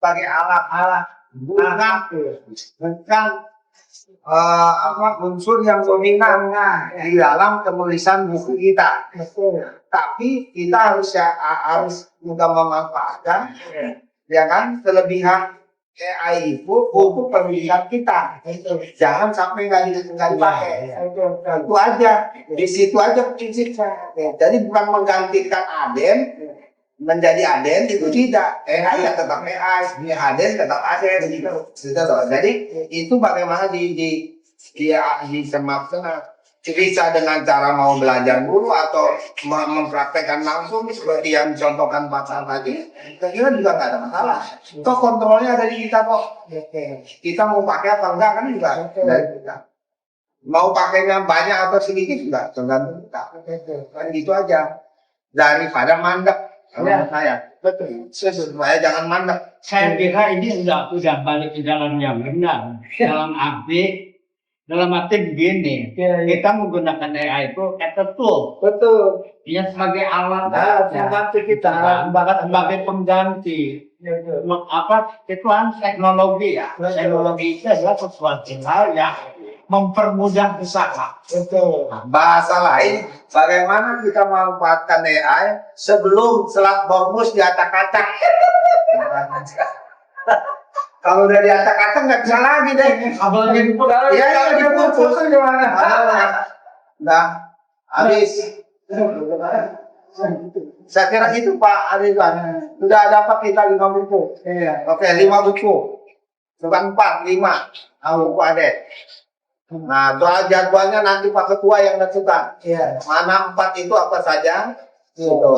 sebagai alat-alat bukan unsur yang dominan di dalam penulisan buku kita. Tapi kita harus juga memanfaatkan ya kan kelebihan AI itu untuk pendidikan kita. Jangan sampai nggak dipakai. Itu aja. Di situ aja prinsipnya. Jadi bukan menggantikan Aden menjadi Aden itu tidak. AI ya tetap AI, Aden tetap Aden gitu. Jadi itu bagaimana disematkan bisa dengan cara mau belajar dulu atau mempraktekkan langsung seperti yang contohkan Pak Sar tadi, kira juga nggak ada masalah. Toh kontrolnya ada di kita kok. Kita mau pakai apa enggak kan juga dari kita. Mau pakainya banyak atau sedikit juga tergantung kita. Kan gitu aja. Daripada mandek. Ya. Saya betul. Supaya jangan mandek. Saya kira ini udah balik ke jalan yang benar. Dalam arti begini, kita menggunakan AI itu as a tool. Betul. Dia sebagai alat membantu kita, bahkan sebagai pengganti. Itu kan teknologi ya. Teknologi itu adalah sesuatu hal yang mempermudah usaha. Betul. Bahasa lain, bagaimana kita memanfaatkan AI sebelum Selat Hormuz diacak-acak. Kalau udah diacak-acak nggak bisa lagi deh. Apalagi Ya diputus gimana? Nah, habis. Saya kira itu Pak Arisan. Sudah ada apa kita 5 buku? Iya. Oke, 5 buku. Bukan 4, 5. Buku ada. Nah, soal jadwalnya nanti Pak Ketua yang tentukan. Iya. Mana 4 itu apa saja? Gitu.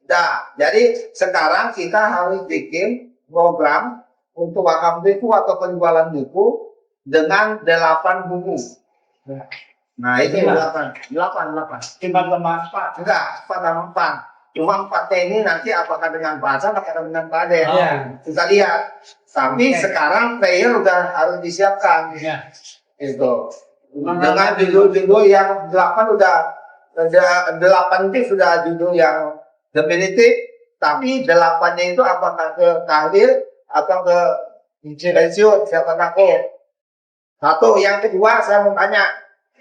Nah, jadi sekarang kita harus bikin program untuk wakaf buku atau penjualan buku dengan 8 buku. Nah, itu 8. Cuma sama 4. Enggak, 4 sama 4. Cuma 4 ini nanti apakah dengan bahasa apakah dengan Pak Ade. Kita lihat. Tapi sekarang player udah harus disiapkan. Itu. Dengan judul-judul yang 8 8 itu sudah judul yang definitif, tapi 8-nya itu apakah ke tahlil atau ke pensiun, siapa takut. Satu, yang kedua saya mau tanya,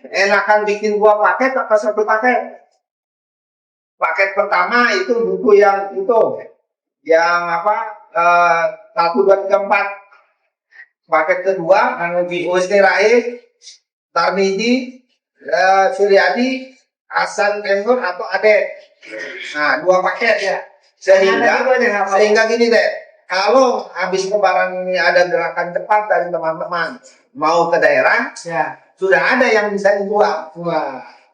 enakan bikin 2 paket atau 1 paket? Paket pertama itu buku yang itu, yang 1, 2, 3, 4. Paket kedua, Husni Raid, Tarmidi, Suryadi, Hasan Kendur atau Ade. Nah, 2 paket ya. Sehingga gini deh. Kalau habis lebaran ini ada gerakan cepat dari teman-teman mau ke daerah, sudah ada yang bisa dijual.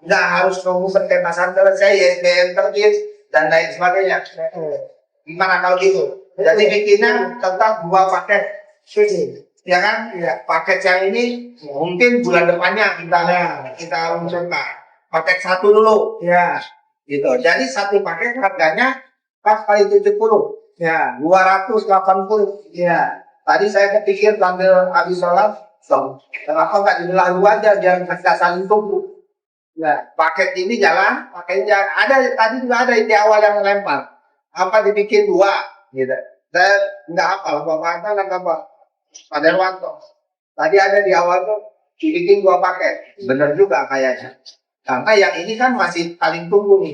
Nggak harus nunggu pertemasan selesai, YSBN terbit dan lain sebagainya. Gimana kalau gitu? Jadi bikinnya tentang 2 paket, ya kan? Paket yang ini mungkin bulan depannya kita luncurkan. Paket 1 dulu, gitu. Jadi 1 paket harganya pas kali 70. 280. Tadi saya kepikir sambil habis sholat, kenapa nggak dibelah 2 aja biar kita saling tunggu. Paket ini jalan, paket jalan. Ada tadi juga ada di awal yang lempar. Apa dibikin 2, gitu. Saya nggak hafal apa Pak Derwanto. Tadi ada di awal tuh dibikin 2 paket. Bener juga kayaknya. Karena yang ini kan masih paling tunggu nih.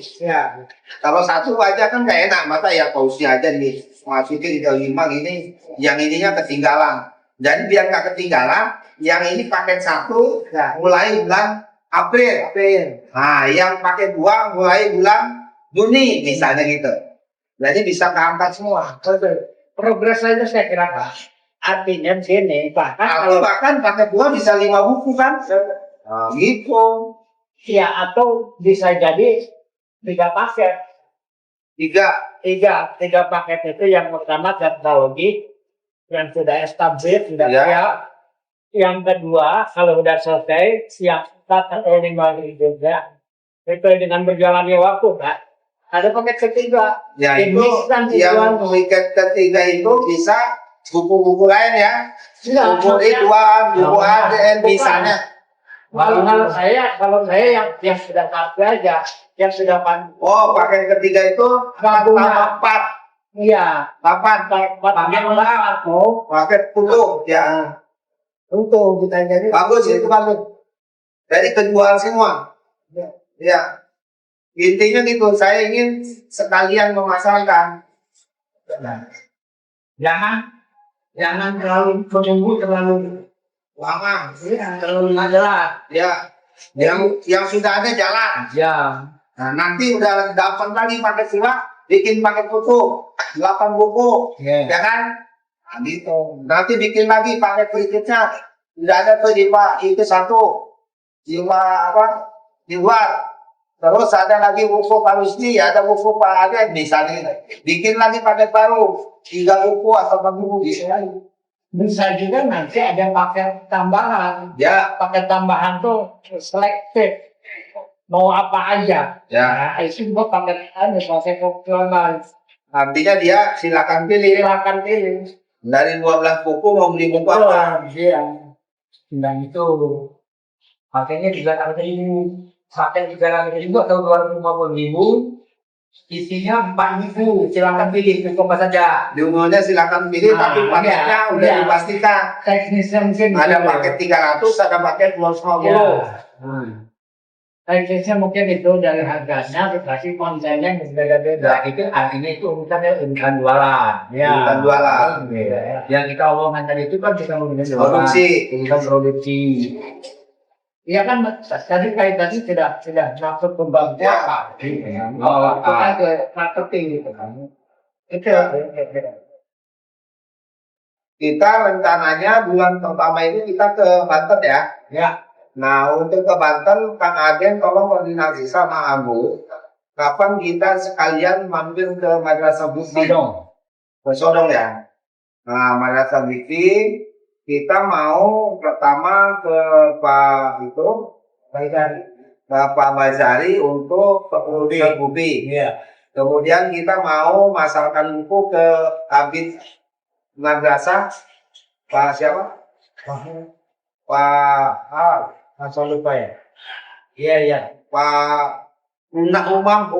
Kalau 1 aja kan nggak enak, masa ya pausi aja nih masukin ke 5 gini, yang ininya ketinggalan. Jadi biar nggak ketinggalan, yang ini paket 1 mulai bulan April. Nah, yang paket 2 mulai bulan Juni misalnya gitu. Jadi bisa keangkat semua. Progres saja saya kira Pak. Artinya sini bahkan paket 2 bisa 5 buku kan? Gitu. Ya, atau bisa jadi 3 paket. 3 paket itu yang pertama teknologi yang sudah established, sudah siap. Yang kedua, kalau sudah selesai, siap 4 atau 5 juga. Itu dengan berjalannya waktu, Pak. Ada paket ketiga. Ya, itu yang paket ketiga itu bisa buku-buku lain ya. Buku Ridwan, buku ADN misalnya. Kalau saya yang sudah pakai aja, yang sudah pakai. Paket ketiga itu 4 tambah 4. Iya, Papan, pakai apa? Oh, pakai puluh, ya. untung kita jadi Bagus itu bagus. Jadi kejual semua. Ya. Intinya gitu, saya ingin sekalian memasarkan. jangan terlalu menunggu terlalu Lama. terlalu adalah Ya. Yang sudah ada jalan. ya Nah, nanti udah dapat lagi pakai sila, bikin pakai foto, 8 buku, ya kan? Nah, gitu. Nanti bikin lagi pakai berikutnya. Tidak ada tuh di Pak, itu satu. Apa? Di luar. Terus ada lagi buku Pak Wisni, ada buku Pak Aden, misalnya. Bikin lagi pakai baru. 3 buku atau 4 buku. bisa juga nanti ada paket tambahan. Ya. Paket tambahan tuh selektif. Mau apa aja. Ya. Nah, itu gua paket pakai fungsional. Artinya dia silakan pilih. Silakan pilih. Dari 12 buku mau beli buku apa? Iya. Dan itu pakainya 300.000. Paket 300.000 atau 250.000. Isinya 4.000. Silakan pilih buku apa saja. Di umumnya silakan pilih, Nah, tapi paketnya iya, udah iya. dipastikan. Teknisnya mungkin Ada gitu. paket 300, ada paket 250. Teknisnya mungkin itu dari harganya, dikasih kontennya yang berbeda-beda. Itu artinya itu urusannya urusan jualan. Bukan jualan. Yang kita omongkan tadi itu kan kita ngomongin jualan. Produksi. Urusan produksi. Iya kan, tadi kaitannya tidak masuk ke bank Ya. apa. Oh, Itu kan ke marketing gitu kan. Itu. Kita rencananya bulan pertama ini kita ke Banten ya. Ya. Nah, untuk ke Banten, Kang Aden tolong koordinasi sama Abu. Kapan kita sekalian mampir ke Madrasah Bukti? Ke Sodong ya. Nah, Madrasah Bukti, kita mau pertama ke Pak itu, ke Pak Bazari untuk ke Bubi. Iya. Kemudian kita mau masarkan buku ke Abid Madrasah Pak siapa? Pak Masa lupa ya. Iya. Pak Umam.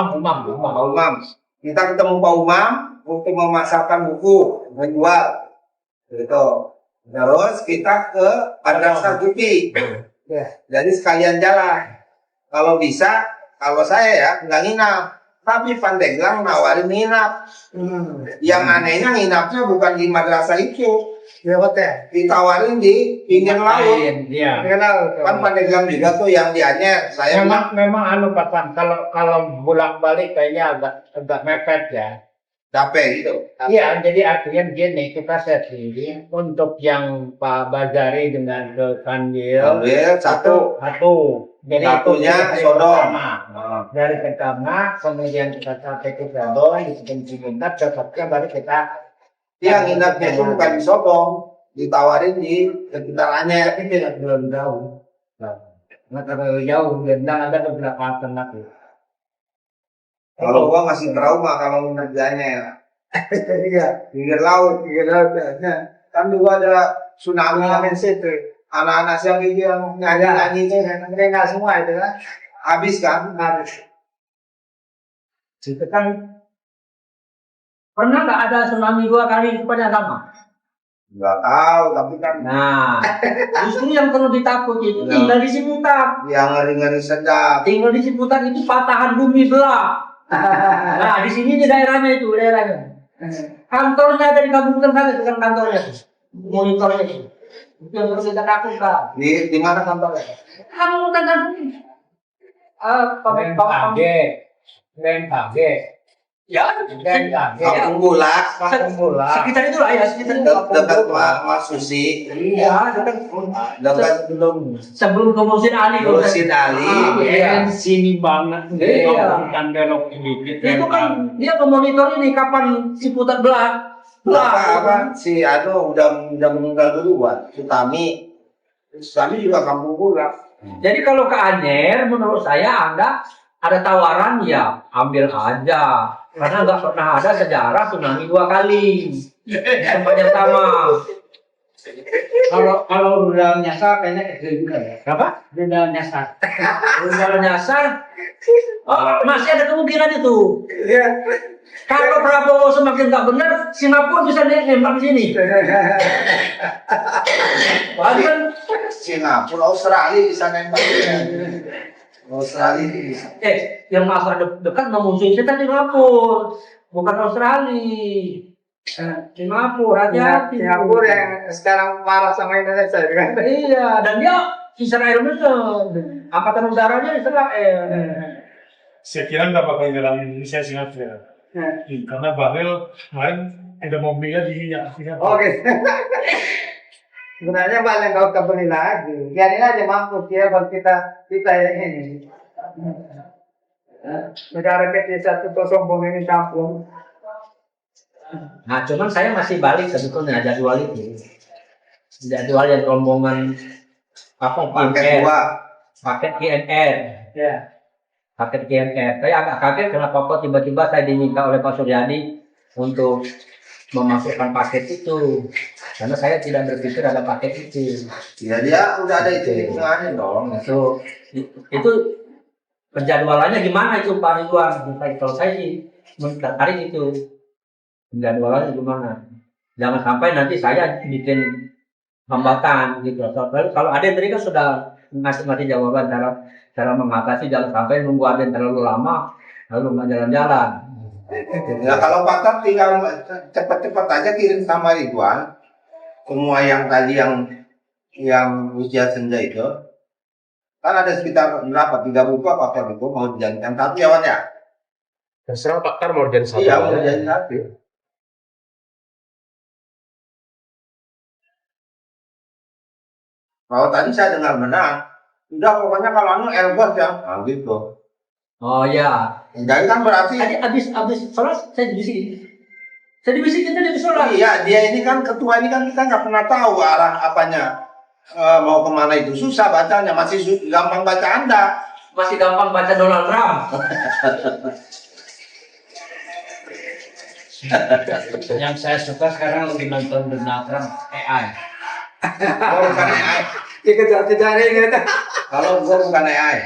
Umam. Kita ketemu Pak Umam untuk memasarkan buku, menjual. Gitu. Terus kita ke Madrasah Bubi. Ya. Jadi sekalian jalan. Kalau bisa, kalau saya ya nggak nginap. Tapi Pandeglang nawarin nginap. Yang anehnya nginapnya bukan di madrasah itu. Ya hotel. Ditawarin di pinggir laut. Iya. Kan Pandeglang juga tuh yang di Anyer. Saya bilang, Memang anu Pak Pan, kalau bolak balik kayaknya agak mepet ya. capek gitu. Iya, jadi artinya gini, kita setting untuk yang Pak Bazari dengan ke Kanwil Ambil satu. Jadi Satunya itu Sodong. pertama. Dari pertama, kemudian kita sampai ke Sodong, di Cikuntat, cocoknya baru kita Dia nginapnya itu bukan di Sodong. Ditawarin di sekitar Anyer. tapi tidak belum jauh. Nggak terlalu jauh, dan ada beberapa alternatif. Kalau gua masih trauma kalau nginap di Anyer. Iya. Pinggir laut. Kan juga ada tsunami situ. Anak-anak siang itu yang nyanyi-nyanyi itu Mereka semua itu kan habis kan? harus. Itu kan pernah nggak ada tsunami 2 kali kepada sama? Nggak tahu, tapi kan Nah, justru yang perlu ditakuti itu Ya. tinggal di Ciputat. yang ngeri-ngeri sedap. Tinggal di Ciputat itu patahan bumi belah. Nah, di sini di daerahnya. Kantornya ada di kabupaten sana, itu kan kantornya. Monitornya itu. Itu yang harus kita lakukan. Di mana kantornya? Kabupaten kan BMKG. ya, Kampung Bulak, sekitar itulah ya, sekitar itu. dekat Mas Susi, Iya, dekat sebelum ke Musin Ali. Lusin Ali. Iya. Sini banget. Iya. Bukan belok sedikit. Itu kan dia ke monitor ini kapan Ciputat belah. Apa si Anu udah meninggal duluan, Sutami juga Kampung Bulak. Jadi kalau ke Anyer, menurut saya Anda ada tawaran ya ambil aja. Karena nggak pernah ada sejarah tsunami 2 kali di tempat yang sama. Kalau rudal nyasar kayaknya kecil juga ya. Apa? Rudal nyasar. Rudal nyasar. Oh, masih ada kemungkinan itu. Iya. Kalau Prabowo semakin tak benar, Singapura bisa nembak di sini. Bahkan Singapura, Australia bisa nembak. Australia bisa. yang masalah dekat mau musuh kita Singapura, bukan Australia. Singapura aja. Singapura yang sekarang marah sama Indonesia kan. Iya, dan dia Israel bener. Angkatan udaranya Israel. Saya kira nggak bakal nyerang Indonesia Singapura. Karena Bahril kemarin udah mau dia di Singapura. Oke. Sebenarnya banyak kau kembali lagi. Biarin aja mampus ya buat kita ini. Negara kecil 1-0 ini campur. Nah, cuman saya masih balik sebetulnya jadwal itu. Jadwal yang rombongan apa Paket 2. paket GNR. Ya. Paket GNR. Saya agak kaget kenapa kok tiba-tiba saya diminta oleh Pak Suryadi untuk memasukkan paket itu. Karena saya tidak berpikir ada paket itu. Ya dia udah ada hitungannya dong. Itu penjadwalannya gimana itu Pak Ridwan? Kalau saya sih mencari itu penjadwalannya gimana. Jangan sampai nanti saya bikin hambatan gitu. Lalu kalau ada tadi kan sudah ngasih jawaban cara mengatasi, jangan sampai nunggu ada yang terlalu lama lalu nggak jalan-jalan. Ya kalau Pak tinggal cepat-cepat aja kirim sama Ridwan. Semua yang tadi yang usia senja itu kan ada sekitar berapa 3 buku apa buku mau dijadikan satu ya Wan ya? Terserah Pak Tar mau jadi satu. Iya mau jadi satu. Kalau tadi saya dengar benar, udah pokoknya kalau Airbus ya, nah gitu. Oh ya. Jadi kan berarti Tadi abis sholat saya dibisikin. Saya dibisikin tadi habis sholat. iya dia ini kan ketua ini kan kita nggak pernah tahu arah apanya mau kemana itu susah bacanya masih gampang baca Anda. Masih gampang baca Donald Trump. Yang saya suka sekarang lebih nonton Donald Trump AI. Oh, bukan AI. Dikejar-kejarin gitu. Kalau gua bukan AI.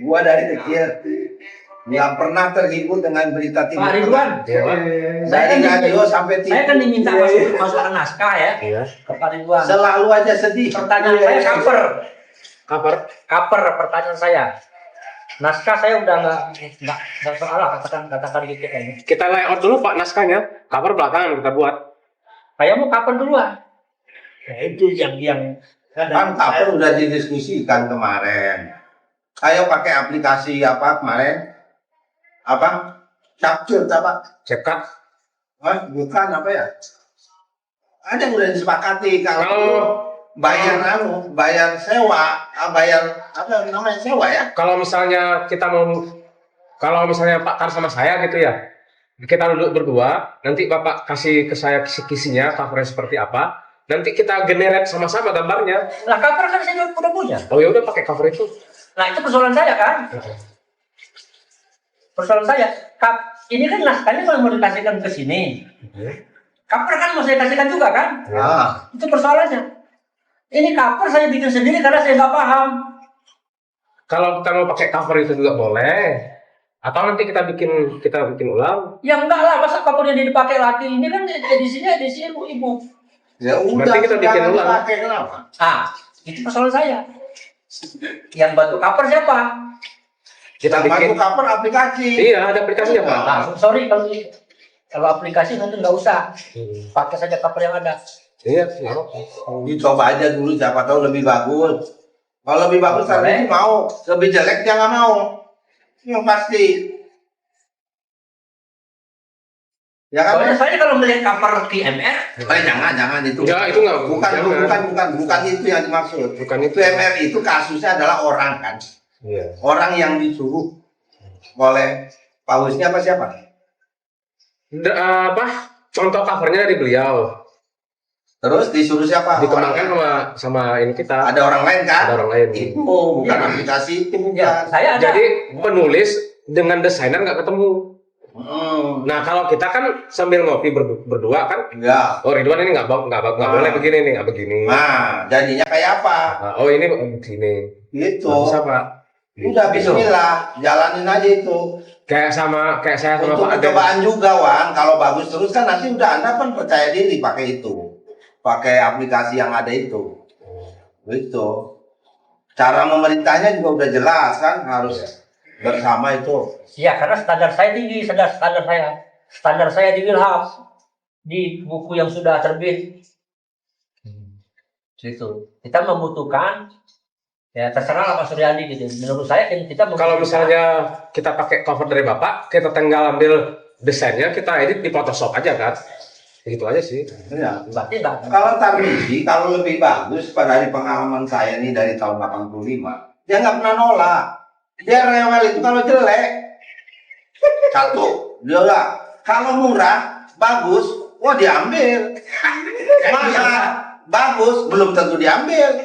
Gua dari kecil nggak pernah terhibur dengan berita TV. Pak Ridwan, Dari radio sampai TV. saya kan diminta masukkan naskah ya Iya. ke Pak Ridwan. Selalu aja sedih. Pertanyaan saya Cover. cover pertanyaan saya. Naskah saya udah nggak soal lah katakan gitu kayaknya. Kita layout dulu Pak naskahnya. Cover belakangan kita buat. Saya mau kapan duluan? Nah, itu yang Kan kapan udah didiskusikan kemarin. Ayo pakai aplikasi apa kemarin? Apa? Capture apa? Cekat. Bukan apa ya? Ada yang udah disepakati kalau bayar sewa, bayar apa namanya sewa ya? Kalau misalnya Pak Tar sama saya gitu ya. Kita duduk berdua, nanti Bapak kasih ke saya kisi-kisinya, covernya seperti apa. Nanti kita generate sama-sama gambarnya. Lah cover kan saya udah punya. Oh ya udah pakai cover itu. Nah itu persoalan saya kan. Persoalan saya. Ini kan naskahnya kalau mau dikasihkan ke sini. Cover kan mau saya kasihkan juga kan. Itu persoalannya. Ini cover saya bikin sendiri karena saya nggak paham. Kalau kita mau pakai cover itu juga boleh. Atau nanti kita bikin ulang. Ya enggak lah, masa cover yang dipakai lagi ini kan edisinya edisi ibu. Ya udah, berarti kita bikin jangan ulang. dipakai, kenapa? Itu persoalan saya. Yang bantu cover siapa? Kita Yang bikin. bantu cover aplikasi. Iya, ada aplikasinya Pak. Sorry kalau aplikasi nanti nggak usah. Pakai saja cover yang ada. Iya, nggak apa-apa. Dicoba aja dulu, siapa tahu lebih bagus. Kalau lebih bagus saya mau, lebih jelek jangan mau. Yang pasti. Ya kan? Soalnya saya kalau melihat cover TMR, Jangan itu. Ya, itu nggak. Bukan itu yang dimaksud. Bukan itu. PMR itu kasusnya adalah orang kan. Iya. Orang yang disuruh oleh Pausnya apa siapa? Contoh covernya dari beliau. Terus disuruh siapa? Dikembangkan sama ini kita. Ada orang lain kan? Ada orang lain. Itu bukan aplikasi itu bukan. ya saya ada. Jadi penulis dengan desainer nggak ketemu. Nah kalau kita kan sambil ngopi berdua kan, Enggak. oh Ridwan ini nggak boleh begini nih, nggak begini. Nah, jadinya kayak apa? Nah, oh ini begini. Gitu. Nggak bisa Pak. Udah bismillah, jalanin aja itu. Kayak saya sama Untuk Pak Aden. percobaan juga, Wan. Kalau bagus terus kan nanti udah Anda kan percaya diri pakai itu. Pakai aplikasi yang ada itu. Gitu. Cara memerintahnya juga udah jelas kan, harus bersama itu. Ya karena standar saya tinggi, standar saya di Wilham, di buku yang sudah terbit. Itu kita membutuhkan, ya terserah Pak Suryadi gitu. Menurut saya kita Kalau misalnya kita pakai cover dari Bapak, kita tinggal ambil desainnya, kita edit di Photoshop aja kan. Gitu aja sih. Ya. berarti enggak. Kalau Tarmizi, kalau lebih bagus pada dari pengalaman saya nih dari tahun 85, dia nggak pernah nolak. Dia rewel itu kalau jelek. Satu, dia nggak. Kalau murah, bagus, wah diambil. Masa bagus, belum tentu diambil.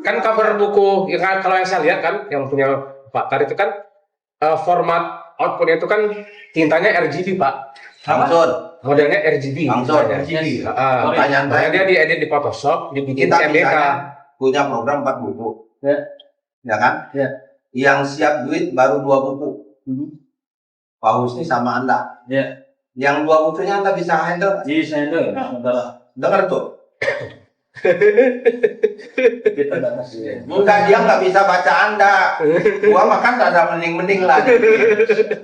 Kan cover buku, ya kan, kalau yang saya lihat kan, yang punya Pak Tar itu kan format outputnya itu kan tintanya RGB Pak. Langsung, Modelnya RGB. langsung. tintanya. Pertanyaan Makanya saya, dia diedit di Photoshop, dibikin kita MDK. misalnya punya program 4 buku, ya kan? Ya. Yang siap duit baru 2 buku. Pak Husni sama Anda. Ya. Yang 2 bukunya Anda bisa handle. Jadi saya itu Dengar tuh. kita nggak kasih. Enggak, dia nggak bisa baca Anda. Gua makan tak ada mending-mending lah.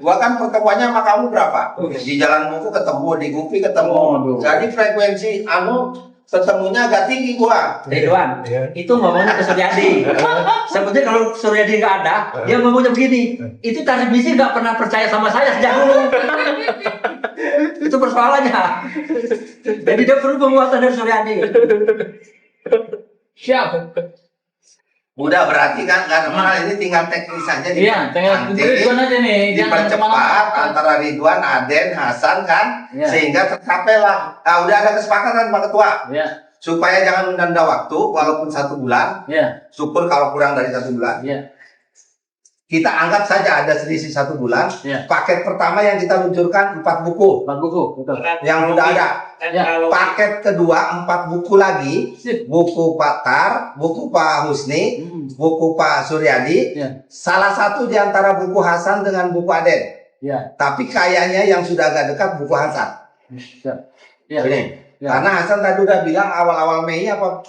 Gua kan pertemuannya sama kamu berapa? Di Jalan Buku ketemu, di Gupi ketemu. Waduh. Jadi frekuensi ketemunya agak tinggi gua. Ridwan, itu ngomongnya ke Suryadi. Sebetulnya kalau Suryadi nggak ada, dia ngomongnya begini. Itu Tarmizi nggak pernah percaya sama saya sejak dulu. Itu persoalannya. Jadi dia perlu penguatan dari Suryadi. Siap. Udah berarti kan karena ini tinggal teknis saja. Iya, tinggal nanti Ridwan aja nih, jangan dipercepat kemana-mana. antara Ridwan, Aden, Hasan kan, Iya. sehingga tercapai lah. Nah, udah ada kesepakatan Pak Ketua. Ya, Supaya jangan menunda waktu, walaupun 1 bulan, ya, syukur kalau kurang dari 1 bulan. ya, Kita anggap saja ada selisih 1 bulan. ya. Paket pertama yang kita luncurkan 4 buku Pak Gugu, betul. yang udah ada. Ya. Paket kedua 4 buku lagi, Sip. buku Pak Tar, buku Pak Husni, buku Pak Suryadi. Ya, Salah satu di antara buku Hasan dengan buku Aden. ya, Tapi kayaknya yang sudah agak dekat buku Hasan. ya, ya. Ini. Ya. Karena Hasan tadi udah bilang awal-awal Mei apa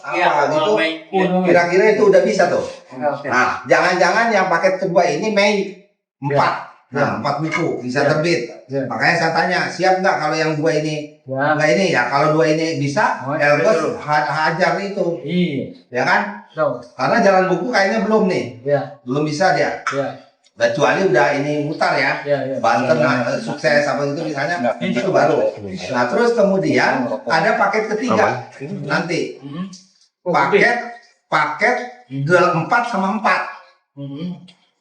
gitu. Kira-kira itu udah bisa tuh. Oke. Nah, jangan-jangan yang paket kedua ini Mei 4. Nah, 4 buku bisa Ya. terbit. Ya. Makanya saya tanya, siap nggak kalau yang 2 ini? Ya. Enggak ini ya, kalau 2 ini bisa, Oh, Elbos hajar itu, Iya. ya kan? Tahu. Karena jalan buku kayaknya belum nih, Ya, belum bisa dia. ya, Kecuali udah ini mutar ya, ya, ya. Banten sukses apa itu misalnya, itu baru. Nah terus kemudian ada paket ketiga nanti, paket 4 sama 4.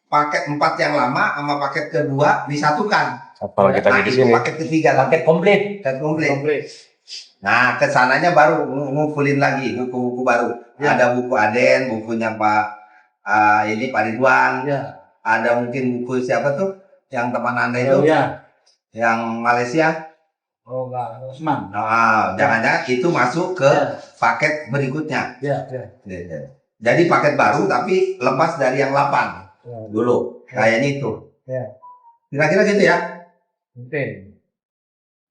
Paket 4 yang lama sama paket kedua disatukan. Apalagi Nah, itu paket ketiga, Paket komplit. paket komplit. Nah, kesananya baru ngumpulin lagi buku-buku baru. Ya. Ada buku Aden, bukunya Pak ini Pak Ridwan. Ya. Ada mungkin buku siapa tuh? Yang teman Anda itu, Ya. yang Malaysia. Oh, enggak, Usman. Nah, jangan-jangan itu masuk ke Ya. paket berikutnya. Ya, ya. Jadi paket baru tapi lepas dari yang 8 Ya. dulu. Kayaknya itu. Ya. Kira-kira gitu ya. Oke.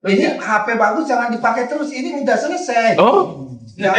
Ini HP bagus jangan dipakai terus. Ini udah selesai. Oh, Ya.